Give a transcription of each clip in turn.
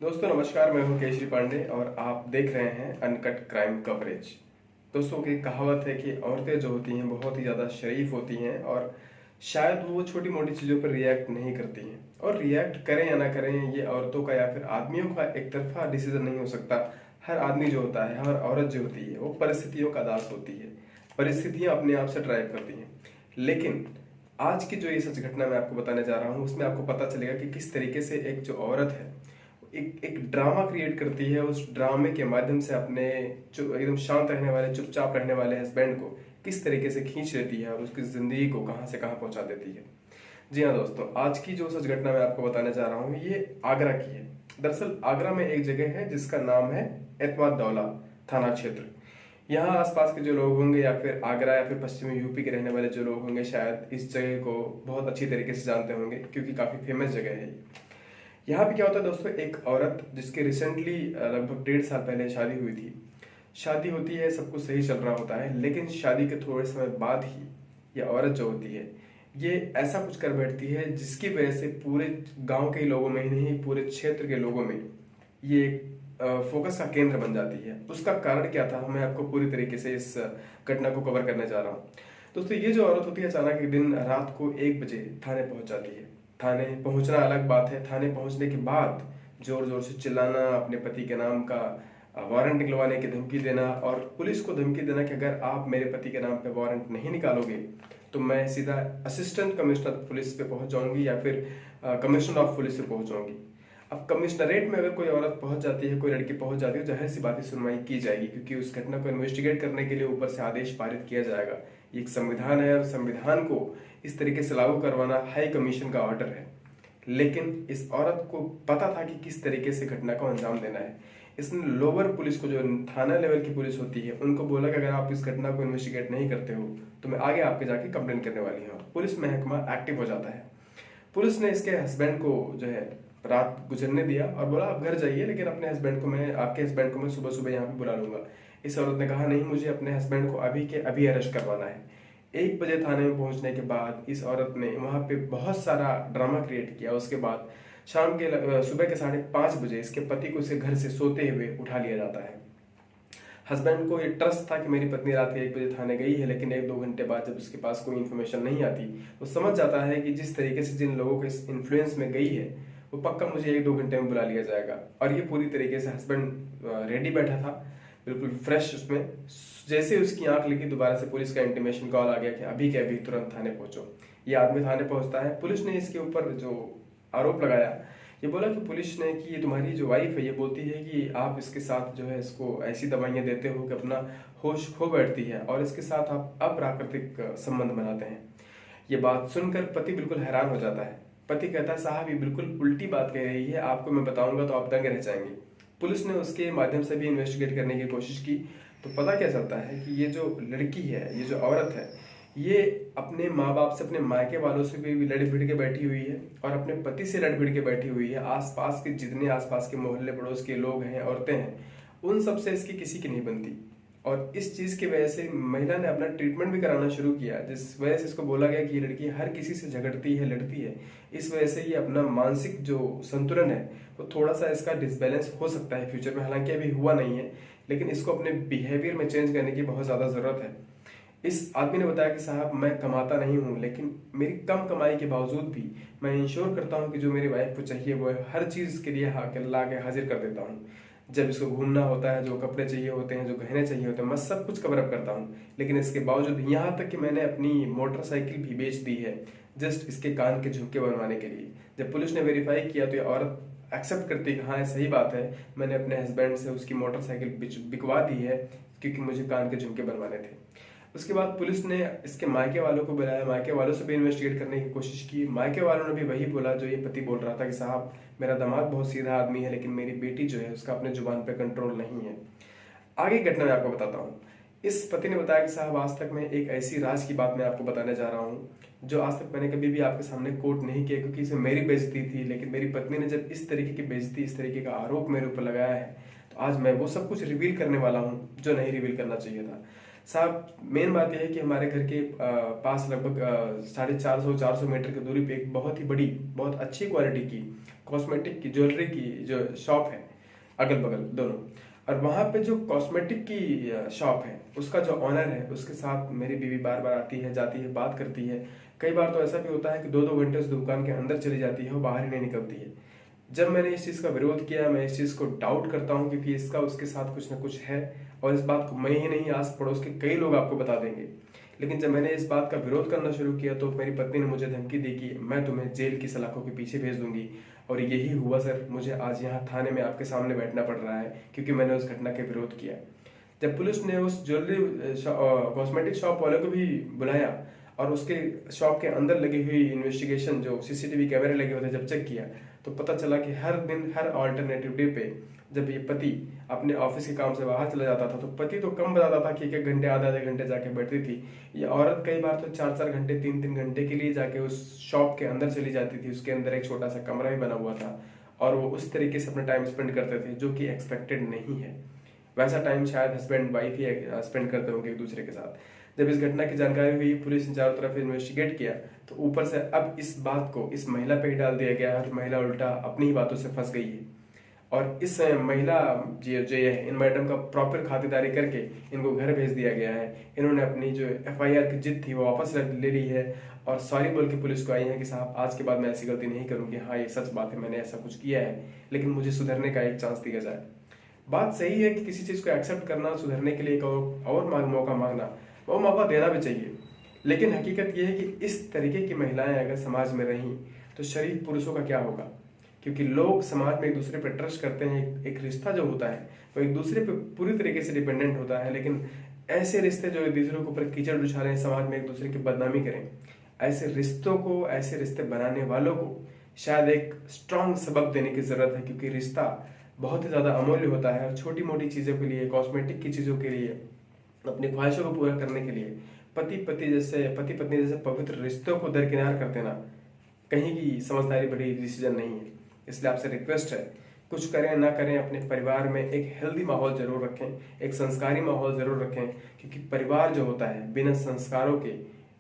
दोस्तों नमस्कार, मैं हूं केशरी पांडे और आप देख रहे हैं अनकट क्राइम कवरेज। दोस्तों की कहावत है कि औरतें जो होती हैं बहुत ही ज़्यादा शरीफ होती हैं और शायद वो छोटी मोटी चीज़ों पर रिएक्ट नहीं करती हैं। और रिएक्ट करें या ना करें, ये औरतों का या फिर आदमियों का एक तरफा डिसीजन नहीं हो सकता। हर आदमी जो होता है, हर औरत जो होती है, वो परिस्थितियों का दास होती है। परिस्थितियाँ अपने आप से ड्राइव करती हैं। लेकिन आज की जो ये सच घटना मैं आपको बताने जा रहा हूँ, उसमें आपको पता चलेगा कि किस तरीके से एक जो औरत है एक एक ड्रामा क्रिएट करती है। उस ड्रामे के माध्यम से अपने जो एकदम शांत रहने वाले, चुपचाप रहने वाले हस्बैंड को किस तरीके से खींच लेती है और उसकी जिंदगी को कहां से कहां पहुंचा देती है। जी हाँ दोस्तों, आज की जो सच घटना मैं आपको बताने जा रहा हूँ ये आगरा की है। दरअसल आगरा में एक जगह है जिसका नाम है एतमाद-दौला थाना क्षेत्र। यहाँ आसपास के जो लोग होंगे या फिर आगरा या फिर पश्चिमी यूपी के रहने वाले जो लोग होंगे शायद इस जगह को बहुत अच्छी तरीके से जानते होंगे, क्योंकि काफी फेमस जगह है ये। यहाँ पे क्या होता है दोस्तों, एक औरत जिसके रिसेंटली लगभग 1.5 साल पहले शादी हुई थी। शादी होती है, सब कुछ सही चल रहा होता है, लेकिन शादी के थोड़े समय बाद ही ये औरत जो होती है ये ऐसा कुछ कर बैठती है जिसकी वजह से पूरे गांव के लोगों में ही नहीं, पूरे क्षेत्र के लोगों में ये एक फोकस का केंद्र बन जाती है। उसका कारण क्या था, मैं आपको पूरी तरीके से इस घटना को कवर करने जा रहा हूँ। दोस्तों ये जो औरत होती है अचानक एक दिन रात को 1 बजे थाने पहुंच जाती है। थाने पहुंचना अलग बात है, थाने पहुंचने के बाद जोर जोर से चिल्लाना, अपने पति के नाम का वारंट निकलवाने की धमकी देना और पुलिस को धमकी देना कि अगर आप मेरे पति के नाम पे वारंट नहीं निकालोगे तो मैं सीधा असिस्टेंट कमिश्नर पुलिस पे पहुंच जाऊंगी या फिर कमिश्नर ऑफ पुलिस पे पहुंच जाऊंगी। अब कमिश्नरेट में अगर कोई औरत पहुंच जाती है, कोई लड़की पहुंच जाती है, जाहिर सी बात है सुनवाई की जाएगी, क्योंकि उस घटना को इन्वेस्टिगेट करने के लिए ऊपर से आदेश पारित किया जाएगा। ये एक संविधान है और संविधान को इस तरीके से लागू करवाना हाई कमीशन का ऑर्डर है। लेकिन इस औरत को पता था कि किस तरीके से घटना को अंजाम देना है। इसने लोअर पुलिस को, जो थाना लेवल की पुलिस होती है, उनको बोला कि अगर आप इस घटना को इन्वेस्टिगेट नहीं करते हो तो मैं आगे आपके जाके कंप्लेन करने वाली हूँ। पुलिस महकमा एक्टिव हो जाता है। पुलिस ने इसके हस्बैंड को जो है रात गुजरने दिया और बोला आप घर जाइए, लेकिन अपने हस्बैंड को मैं, आपके हस्बैंड को मैं सुबह सुबह यहाँ पे बुला लूंगा। इस औरत ने कहा नहीं, मुझे अपने हस्बैंड को अभी के अभी अरेस्ट करवाना है। 1 बजे थाने में पहुंचने के बाद इस औरत ने वहां पे बहुत सारा ड्रामा क्रिएट किया। उसके बाद सुबह के 5:30 बजे इसके पति को इसे घर से सोते हुए उठा लिया जाता है। हस्बैंड को ये ट्रस्ट था कि मेरी पत्नी रात के 1 बजे थाने गई है, लेकिन 1-2 घंटे बाद जब उसके पास कोई इन्फॉर्मेशन नहीं आती, वो समझ जाता है कि जिस तरीके से जिन लोगों के इस इन्फ्लुएंस में गई है वो पक्का मुझे 1-2 घंटे में बुला लिया जाएगा। और ये पूरी तरीके से हस्बैंड रेडी बैठा था, बिल्कुल फ्रेश। उसमें जैसे उसकी आंख लगी, दोबारा से पुलिस का इंटीमेशन कॉल आ गया कि अभी के अभी तुरंत थाने पहुंचो। ये आदमी थाने पहुंचता है। पुलिस ने इसके ऊपर जो आरोप लगाया, ये बोला कि पुलिस ने कि ये तुम्हारी जो वाइफ है ये बोलती है कि आप इसके साथ जो है इसको ऐसी दवाइयां देते हो कि अपना होश खो बैठती है और इसके साथ आप अप्राकृतिक संबंध बनाते हैं। ये बात सुनकर पति बिल्कुल हैरान हो जाता है। पति कहता है साहब ये बिल्कुल उल्टी बात कह रही है, आपको मैं बताऊंगा तो आप दंग रह जाएंगे। पुलिस ने उसके माध्यम से भी इन्वेस्टिगेट करने की कोशिश की तो पता क्या चलता है कि ये जो लड़की है, ये जो औरत है, ये अपने माँ बाप से, अपने मायके वालों से भी लड़ भिड़ के बैठी हुई है और अपने पति से लड़ भिड़ के बैठी हुई है। आसपास के जितने आसपास के मोहल्ले पड़ोस के लोग हैं, औरतें हैं, उन सब से इसकी किसी की नहीं बनती। और इस चीज की वजह से महिला ने अपना ट्रीटमेंट भी कराना शुरू किया, जिस वजह से इसको बोला गया कि ये लड़की हर किसी से झगड़ती है, लड़ती है। इस वजह से ये अपना मानसिक जो संतुलन है वो थोड़ा सा इसका डिसबैलेंस हो सकता है फ्यूचर में। हालांकि अभी हुआ नहीं है, लेकिन इसको अपने बिहेवियर में चेंज करने की बहुत ज्यादा जरूरत है। इस आदमी ने बताया कि साहब मैं कमाता नहीं हूँ, लेकिन मेरी कम कमाई के बावजूद भी मैं इंश्योर करता हूँ कि जो मेरी वाइफ को चाहिए वो हर चीज के लिए ला के हाजिर कर देता हूँ। जब इसको घूमना होता है, जो कपड़े चाहिए होते हैं, जो गहने चाहिए होते हैं, मैं सब कुछ कवर अप करता हूँ। लेकिन इसके बावजूद यहाँ तक कि मैंने अपनी मोटरसाइकिल भी बेच दी है जस्ट इसके कान के झुमके बनवाने के लिए। जब पुलिस ने वेरीफाई किया तो ये औरत एक्सेप्ट करती कि हाँ सही बात है, मैंने अपने हस्बैंड से उसकी मोटरसाइकिल बिकवा दी है क्योंकि मुझे कान के झुमके बनवाने थे। उसके बाद पुलिस ने इसके मायके वालों को बुलाया, मायके वालों से भी इन्वेस्टिगेट करने की कोशिश की। मायके वालों ने भी वही बोला जो ये पति बोल रहा था कि साहब मेरा दामाद बहुत सीधा आदमी है, लेकिन मेरी बेटी जो है उसका अपने जुबान पे कंट्रोल नहीं है। आगे घटना मैं आपको बताता हूँ। इस पति ने बताया कि साहब आज तक मैं एक ऐसी राज की बात मैं आपको बताने जा रहा हूँ जो आज तक मैंने कभी भी आपके सामने कोट नहीं किया, क्योंकि इसमें मेरी बेइज्जती थी। लेकिन मेरी पत्नी ने जब इस तरीके की बेइज्जती, इस तरीके का आरोप मेरे ऊपर लगाया है, तो आज मैं वो सब कुछ रिवील करने वाला हूँ जो नहीं रिवील करना चाहिए था। साहब मेन बात यह है कि हमारे घर के पास लगभग 450 मीटर की दूरी पे एक बहुत ही बड़ी, बहुत अच्छी क्वालिटी की कॉस्मेटिक की ज्वेलरी की जो शॉप है, अगल बगल दोनों। और वहाँ पे जो कॉस्मेटिक की शॉप है, उसका जो ऑनर है, उसके साथ मेरी बीवी बार बार आती है, जाती है, बात करती है। कई बार तो ऐसा भी होता है कि 2-2 घंटे उस दुकान के अंदर चली जाती है, वो बाहर ही नहीं निकलती है। जब मैंने इस चीज़ का विरोध किया, मैं इस चीज़ को डाउट करता हूँ, क्योंकि इसका उसके साथ कुछ ना कुछ है, और इस बात को मैं ही नहीं, आस पड़ोस के कई लोग आपको बता देंगे। लेकिन जब मैंने इस बात का विरोध करना शुरू किया तो मेरी पत्नी ने मुझे धमकी दी कि मैं तुम्हें जेल की सलाखों के पीछे भेज दूंगी। और यही हुआ सर, मुझे आज यहाँ थाने में आपके सामने बैठना पड़ रहा है, क्योंकि मैंने उस घटना के विरोध किया। जब पुलिस ने उस ज्वेलरी कॉस्मेटिक शॉप वाले को भी बुलाया और उसके शॉप के अंदर लगी हुई इन्वेस्टिगेशन, जो सीसीटीवी कैमरे लगे हुए थे, जब चेक किया तो पता चला कि हर दिन, हर ऑल्टरनेटिव डे पे जब ये पति अपने ऑफिस के काम से बाहर चला जाता था, तो पति तो कम बताता था कि 1-1 घंटे, आधे-आधे घंटे जाके बैठती थी। ये औरत कई बार तो 4-4 घंटे, 3-3 घंटे के लिए जाके उस शॉप के अंदर चली जाती थी। उसके अंदर एक छोटा सा कमरा भी बना हुआ था और वो उस तरीके से अपना टाइम स्पेंड करते थे, जो कि एक्सपेक्टेड नहीं है। वैसा टाइम शायद हस्बैंड वाइफ ही स्पेंड करते होंगे एक दूसरे के साथ। जब इस घटना की जानकारी हुई, पुलिस ने चारों तरफ इन्वेस्टिगेट किया, तो ऊपर से अब इस बात को इस महिला पे ही डाल दिया गया है और महिला उल्टा अपनी ही बातों से फंस गई है। और इस महिला जो है, इन मैडम का प्रॉपर खातिरदारी करके इनको घर भेज दिया गया है। इन्होंने अपनी जो FIR की जिद थी वो वापस ले ली है और सॉरी बोल के पुलिस को आई है कि साहब आज के बाद मैं ऐसी गलती नहीं करूंगी। हाँ, ये सच बात है, मैंने ऐसा कुछ किया है, लेकिन मुझे सुधरने का एक चांस दिया जाए। बात सही है कि किसी चीज़ को एक्सेप्ट करना, सुधरने के लिए एक और मौका मांगना, वो मौका देना भी चाहिए। लेकिन हकीकत यह है कि इस तरीके की महिलाएं अगर समाज में रहीं तो शरीफ पुरुषों का क्या होगा? क्योंकि लोग समाज में एक दूसरे पर ट्रस्ट करते हैं। एक रिश्ता जो होता है वो एक दूसरे पे पूरी तरीके से डिपेंडेंट होता है। लेकिन ऐसे रिश्ते जो एक दूसरे के ऊपर कीचड़ उछालें, समाज में एक दूसरे की बदनामी करें, ऐसे रिश्तों को, ऐसे रिश्ते बनाने वालों को शायद एक स्ट्रांग सबक देने की जरूरत है। क्योंकि रिश्ता बहुत ही ज़्यादा अमूल्य होता है और छोटी मोटी चीज़ों के लिए, कॉस्मेटिक की चीज़ों के लिए, अपनी ख्वाहिशों को पूरा करने के लिए पति पत्नी जैसे पवित्र रिश्तों को दरकिनार कर देना कहीं की समझदारी बड़ी डिसीजन नहीं है। इसलिए आपसे रिक्वेस्ट है, कुछ करें ना करें, अपने परिवार में एक हेल्दी माहौल जरूर रखें, एक संस्कारी माहौल जरूर रखें। क्योंकि परिवार जो होता है बिना संस्कारों के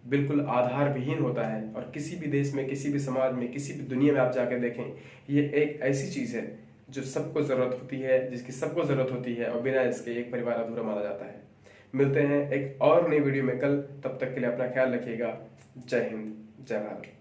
बिल्कुल आधार विहीन होता है। और किसी भी देश में, किसी भी समाज में, किसी भी दुनिया में आप जाके देखें, ये एक ऐसी चीज़ है जो सबको ज़रूरत होती है, जिसकी सबको ज़रूरत होती है, और बिना इसके एक परिवार अधूरा माना जाता है। मिलते हैं एक और नई वीडियो में कल, तब तक के लिए अपना ख्याल रखिएगा। जय हिंद, जय भारत।